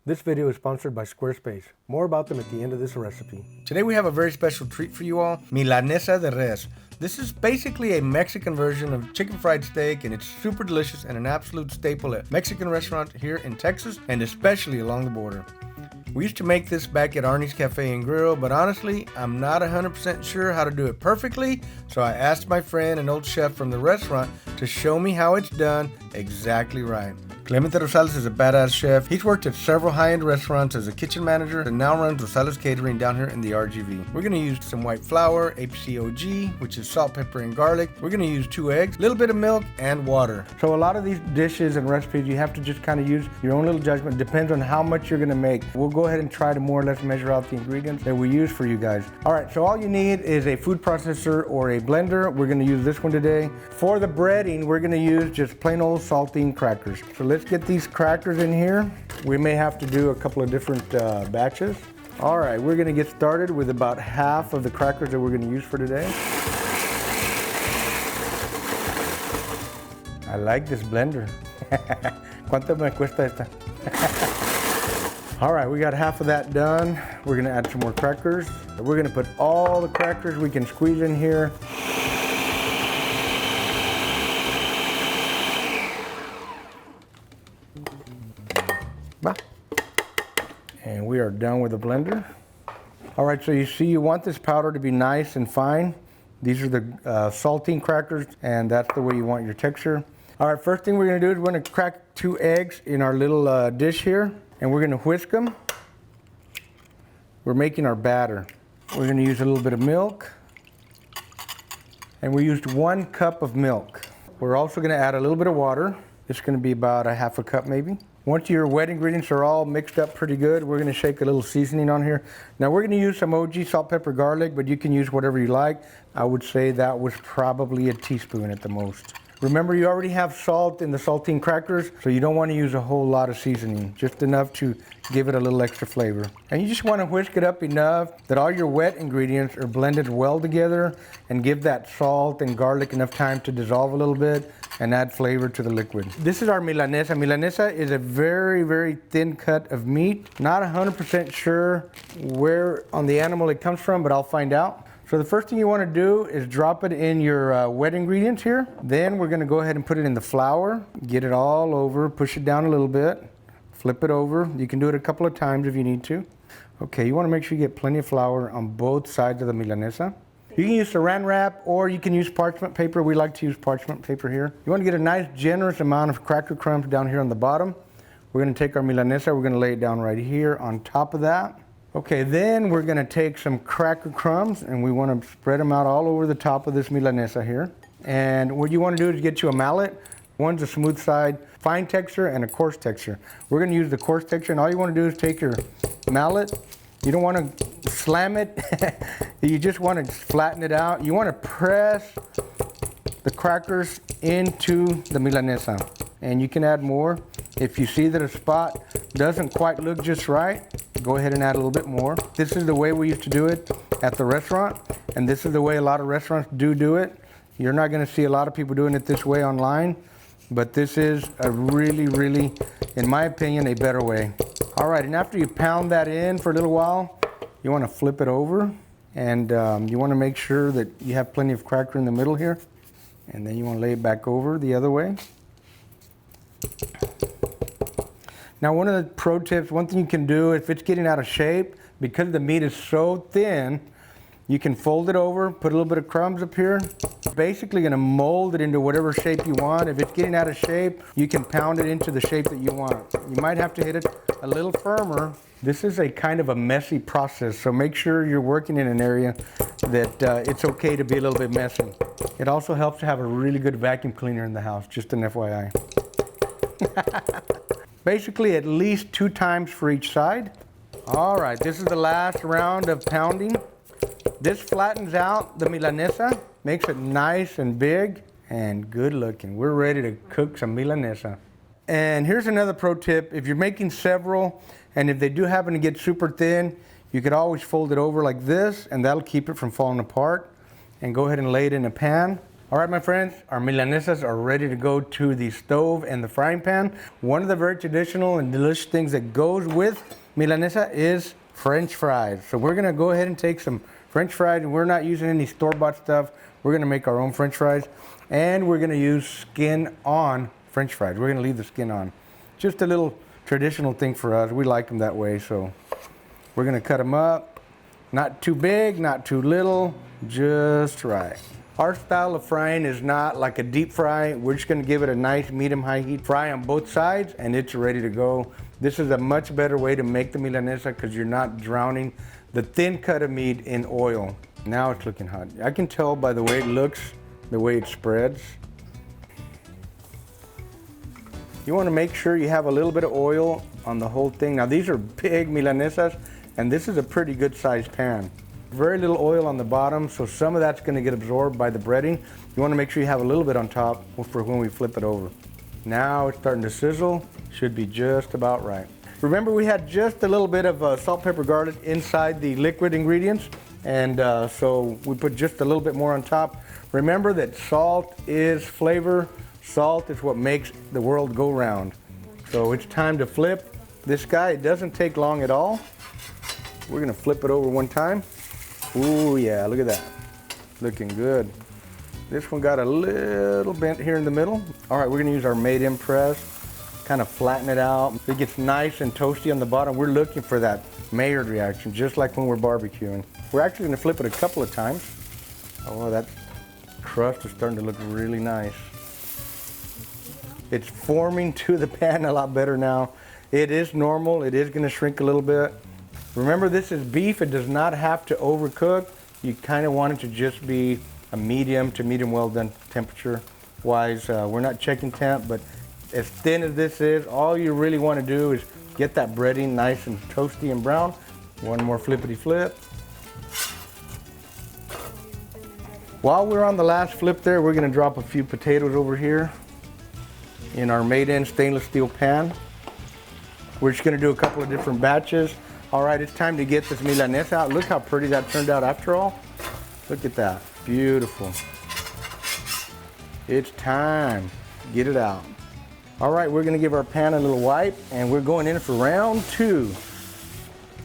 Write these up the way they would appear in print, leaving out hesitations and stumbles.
This video is sponsored by Squarespace. More about them at the end of this recipe. Today we have a very special treat for you all, Milanesa de res. This is basically a Mexican version of chicken fried steak, and it's super delicious and an absolute staple at Mexican restaurants here in Texas and especially along the border. We used to make this back at Arnie's Cafe and Grill, but honestly, I'm not 100% sure how to do it perfectly, so I asked my friend, an old chef from the restaurant, to show me how it's done exactly right. Clemente Rosales is a badass chef. He's worked at several high-end restaurants as a kitchen manager and now runs Rosales Catering down here in the RGV. We're going to use some white flour, APCOG, which is salt, pepper, and garlic. We're going to use 2 eggs, a little bit of milk, and water. So a lot of these dishes and recipes, you have to just kind of use your own little judgment. It depends on how much you're going to make. We'll go ahead and try to more or less measure out the ingredients that we use for you guys. All right, so all you need is a food processor or a blender. We're going to use this one today. For the breading, we're going to use just plain old saltine crackers. So let's get these crackers in here. We may have to do a couple of different batches. All right, we're going to get started with about half of the crackers that we're going to use for today. I like this blender. ¿Cuánto me cuesta esta? All right, we got half of that done. We're going to add some more crackers. We're going to put all the crackers we can squeeze in here. And we are done with the blender. All right, so you see you want this powder to be nice and fine. These are the saltine crackers, and that's the way you want your texture. All right, first thing we're gonna do is we're gonna crack 2 eggs in our little dish here, and we're gonna whisk them. We're making our batter. We're gonna use a little bit of milk, and we used 1 cup of milk. We're also gonna add a little bit of water. It's gonna be about a half a cup maybe. Once your wet ingredients are all mixed up pretty good, we're gonna shake a little seasoning on here. Now we're gonna use some OG salt, pepper, garlic, but you can use whatever you like. I would say that was probably a teaspoon at the most. Remember, you already have salt in the saltine crackers, so you don't wanna use a whole lot of seasoning, just enough to give it a little extra flavor. And you just wanna whisk it up enough that all your wet ingredients are blended well together and give that salt and garlic enough time to dissolve a little bit and add flavor to the liquid. This is our Milanesa. Milanesa is a very, very thin cut of meat. Not 100% sure where on the animal it comes from, but I'll find out. So the first thing you want to do is drop it in your wet ingredients here. Then we're going to go ahead and put it in the flour. Get it all over, push it down a little bit, flip it over. You can do it a couple of times if you need to. Okay, you want to make sure you get plenty of flour on both sides of the Milanesa. You can use saran wrap or you can use parchment paper. We like to use parchment paper here. You want to get a nice generous amount of cracker crumbs down here on the bottom. We're going to take our Milanesa, we're going to lay it down right here on top of that. Okay, then we're going to take some cracker crumbs and we want to spread them out all over the top of this Milanesa here. And what you want to do is get you a mallet. One's a smooth side, fine texture, and a coarse texture. We're going to use the coarse texture, and all you want to do is take your mallet. You don't want to slam it. You just want to flatten it out. You want to press the crackers into the Milanesa. And you can add more. If you see that a spot doesn't quite look just right, go ahead and add a little bit more. This is the way we used to do it at the restaurant, and this is the way a lot of restaurants do it. You're not going to see a lot of people doing it this way online, but this is a really, really, in my opinion, a better way. All right, and after you pound that in for a little while, you want to flip it over, and you want to make sure that you have plenty of cracker in the middle here, and then you want to lay it back over the other way. Now, one of the pro tips, one thing you can do if it's getting out of shape, because the meat is so thin, you can fold it over, put a little bit of crumbs up here. Basically gonna mold it into whatever shape you want. If it's getting out of shape, you can pound it into the shape that you want. You might have to hit it a little firmer. This is a kind of a messy process, so make sure you're working in an area that it's okay to be a little bit messy. It also helps to have a really good vacuum cleaner in the house, just an FYI. Basically at least 2 times for each side. All right, this is the last round of pounding. This flattens out the Milanesa, makes it nice and big and good looking. We're ready to cook some Milanesa. And here's another pro tip. If you're making several, and if they do happen to get super thin, you could always fold it over like this, and that'll keep it from falling apart. And go ahead and lay it in a pan. All right, my friends, our milanesas are ready to go to the stove and the frying pan. One of the very traditional and delicious things that goes with milanesa is French fries. So we're gonna go ahead and take some French fries, and we're not using any store-bought stuff. We're gonna make our own French fries, and we're gonna use skin-on French fries. We're gonna leave the skin on. Just a little traditional thing for us. We like them that way, so we're gonna cut them up. Not too big, not too little, just right. Our style of frying is not like a deep fry. We're just gonna give it a nice medium-high heat fry on both sides, and it's ready to go. This is a much better way to make the milanesa because you're not drowning the thin cut of meat in oil. Now it's looking hot. I can tell by the way it looks, the way it spreads. You wanna make sure you have a little bit of oil on the whole thing. Now these are big milanesas, and this is a pretty good sized pan. Very little oil on the bottom, so some of that's gonna get absorbed by the breading. You wanna make sure you have a little bit on top for when we flip it over. Now it's starting to sizzle, should be just about right. Remember, we had just a little bit of salt, pepper, garlic inside the liquid ingredients, and so we put just a little bit more on top. Remember that salt is flavor, salt is what makes the world go round. So it's time to flip this guy. It doesn't take long at all. We're gonna flip it over one time. Ooh, yeah, look at that. Looking good. This one got a little bent here in the middle. All right, we're gonna use our made-in press, kind of flatten it out. It gets nice and toasty on the bottom. We're looking for that Maillard reaction, just like when we're barbecuing. We're actually gonna flip it a couple of times. Oh, that crust is starting to look really nice. It's forming to the pan a lot better now. It is normal, it is gonna shrink a little bit. Remember, this is beef. It does not have to overcook. You kind of want it to just be a medium to medium well done temperature wise. We're not checking temp, but as thin as this is, all you really want to do is get that breading nice and toasty and brown. One more flippity flip. While we're on the last flip there, we're going to drop a few potatoes over here in our made-in stainless steel pan. We're just going to do a couple of different batches. All right, it's time to get this milanesa out. Look how pretty that turned out after all. Look at that, beautiful. It's time, get it out. All right, we're gonna give our pan a little wipe, and we're going in for round 2.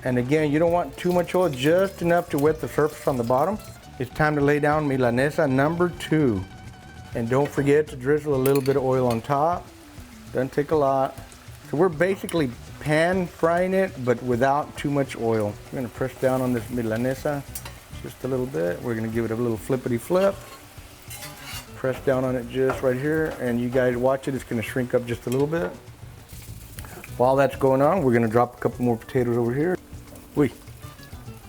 And again, you don't want too much oil, just enough to wet the surface on the bottom. It's time to lay down milanesa number 2. And don't forget to drizzle a little bit of oil on top. Doesn't take a lot. So we're basically pan frying it, but without too much oil. We're gonna press down on this milanesa just a little bit. We're gonna give it a little flippity flip. Press down on it just right here, and you guys watch it, it's gonna shrink up just a little bit. While that's going on, we're gonna drop a couple more potatoes over here. Uy,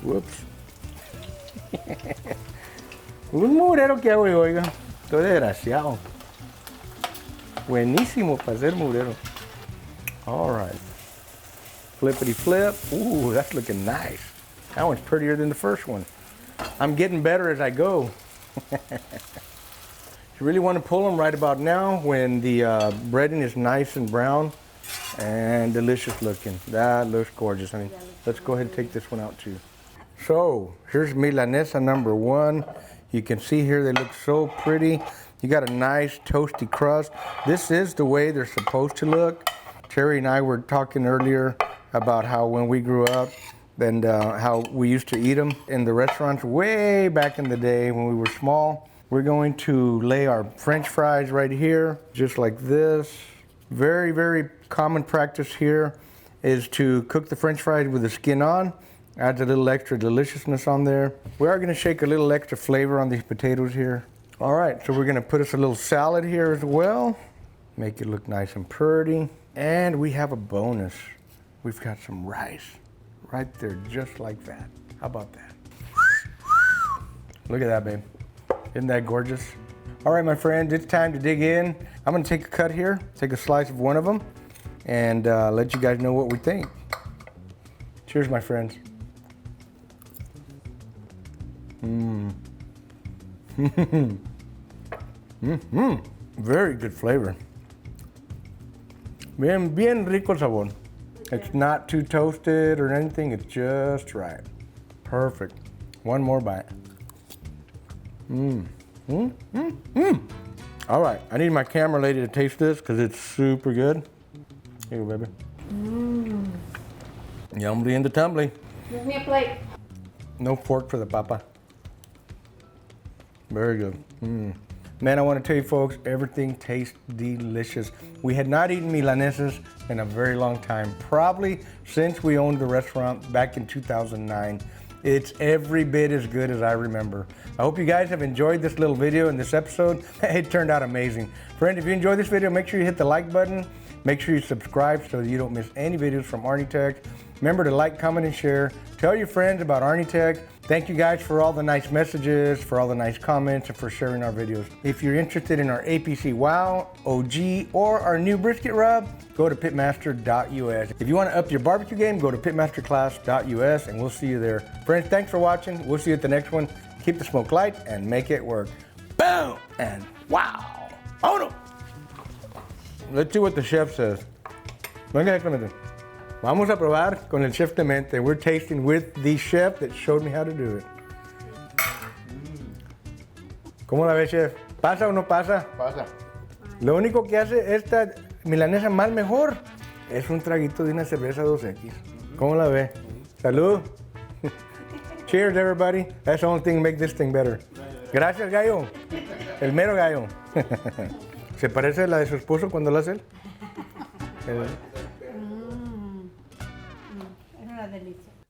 whoops. Un murero que hago, oiga. Estoy desgraciado. Buenísimo para hacer murero. All right. Flippity flip. Ooh, that's looking nice. That one's prettier than the first one. I'm getting better as I go. You really want to pull them right about now when the breading is nice and brown and delicious looking. That looks gorgeous, honey. Let's go ahead and take this one out too. So here's milanesa number 1. You can see here they look so pretty. You got a nice toasty crust. This is the way they're supposed to look. Terry and I were talking earlier about how when we grew up and how we used to eat them in the restaurants way back in the day when we were small. We're going to lay our French fries right here, just like this. Very, very common practice here is to cook the French fries with the skin on. Adds a little extra deliciousness on there. We are gonna shake a little extra flavor on these potatoes here. All right, so we're gonna put us a little salad here as well. Make it look nice and pretty. And we have a bonus. We've got some rice right there, just like that. How about that? Look at that, babe. Isn't that gorgeous? All right, my friends, it's time to dig in. I'm gonna take a cut here, take a slice of one of them, and let you guys know what we think. Cheers, my friends. Very good flavor. Bien rico sabor. It's not too toasted or anything, it's just right. Perfect. One more bite. All right, I need my camera lady to taste this because it's super good. Here you go, baby. Yumbly in the tumbly. Give me a plate. No fork for the papa. Very good. Man, I want to tell you folks, everything tastes delicious. We had not eaten Milanesas in a very long time, probably since we owned the restaurant back in 2009. It's every bit as good as I remember. I hope you guys have enjoyed this little video and this episode. It turned out amazing. Friend, if you enjoyed this video, make sure you hit the like button. Make sure you subscribe so that you don't miss any videos from Arnie Tech. Remember to like, comment, and share. Tell your friends about Arnie Tech. Thank you guys for all the nice messages, for all the nice comments, and for sharing our videos. If you're interested in our APC Wow, OG, or our new brisket rub, go to pitmaster.us. If you want to up your barbecue game, go to pitmasterclass.us, and we'll see you there. Friends, thanks for watching. We'll see you at the next one. Keep the smoke light and make it work. Boom! And wow! Oh no! Let's see what the chef says. Venga, Clemente. Vamos a probar con el chef Clemente. We're tasting with the chef that showed me how to do it. ¿Cómo la ve, chef? ¿Pasa o no pasa? Pasa. Lo único que hace esta milanesa más mejor es un traguito de una cerveza 2X. ¿Cómo la ve? Salud. Cheers, everybody. That's the only thing to make this thing better. Gracias, gallo. El mero gallo. ¿Se parece a la de su esposo cuando la hace él?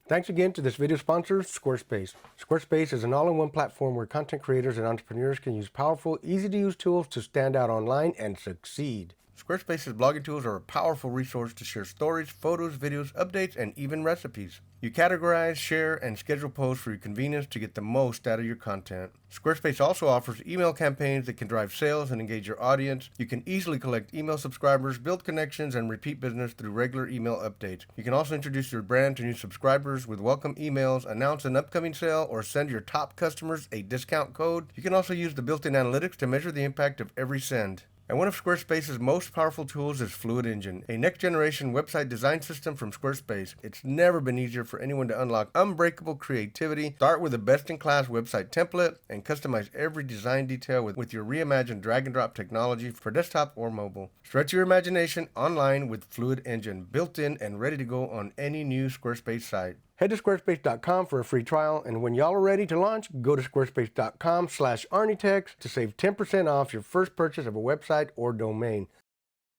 Thanks again to this video sponsor, Squarespace. Squarespace is an all-in-one platform where content creators and entrepreneurs can use powerful, easy-to-use tools to stand out online and succeed. Squarespace's blogging tools are a powerful resource to share stories, photos, videos, updates, and even recipes. You categorize, share, and schedule posts for your convenience to get the most out of your content. Squarespace also offers email campaigns that can drive sales and engage your audience. You can easily collect email subscribers, build connections, and repeat business through regular email updates. You can also introduce your brand to new subscribers with welcome emails, announce an upcoming sale, or send your top customers a discount code. You can also use the built-in analytics to measure the impact of every send. And one of Squarespace's most powerful tools is Fluid Engine, a next-generation website design system from Squarespace. It's never been easier for anyone to unlock unbreakable creativity, start with a best-in-class website template, and customize every design detail with your reimagined drag-and-drop technology for desktop or mobile. Stretch your imagination online with Fluid Engine, built in and ready to go on any new Squarespace site. Head to squarespace.com for a free trial, and when y'all are ready to launch, go to squarespace.com/ArnieTech to save 10% off your first purchase of a website or domain.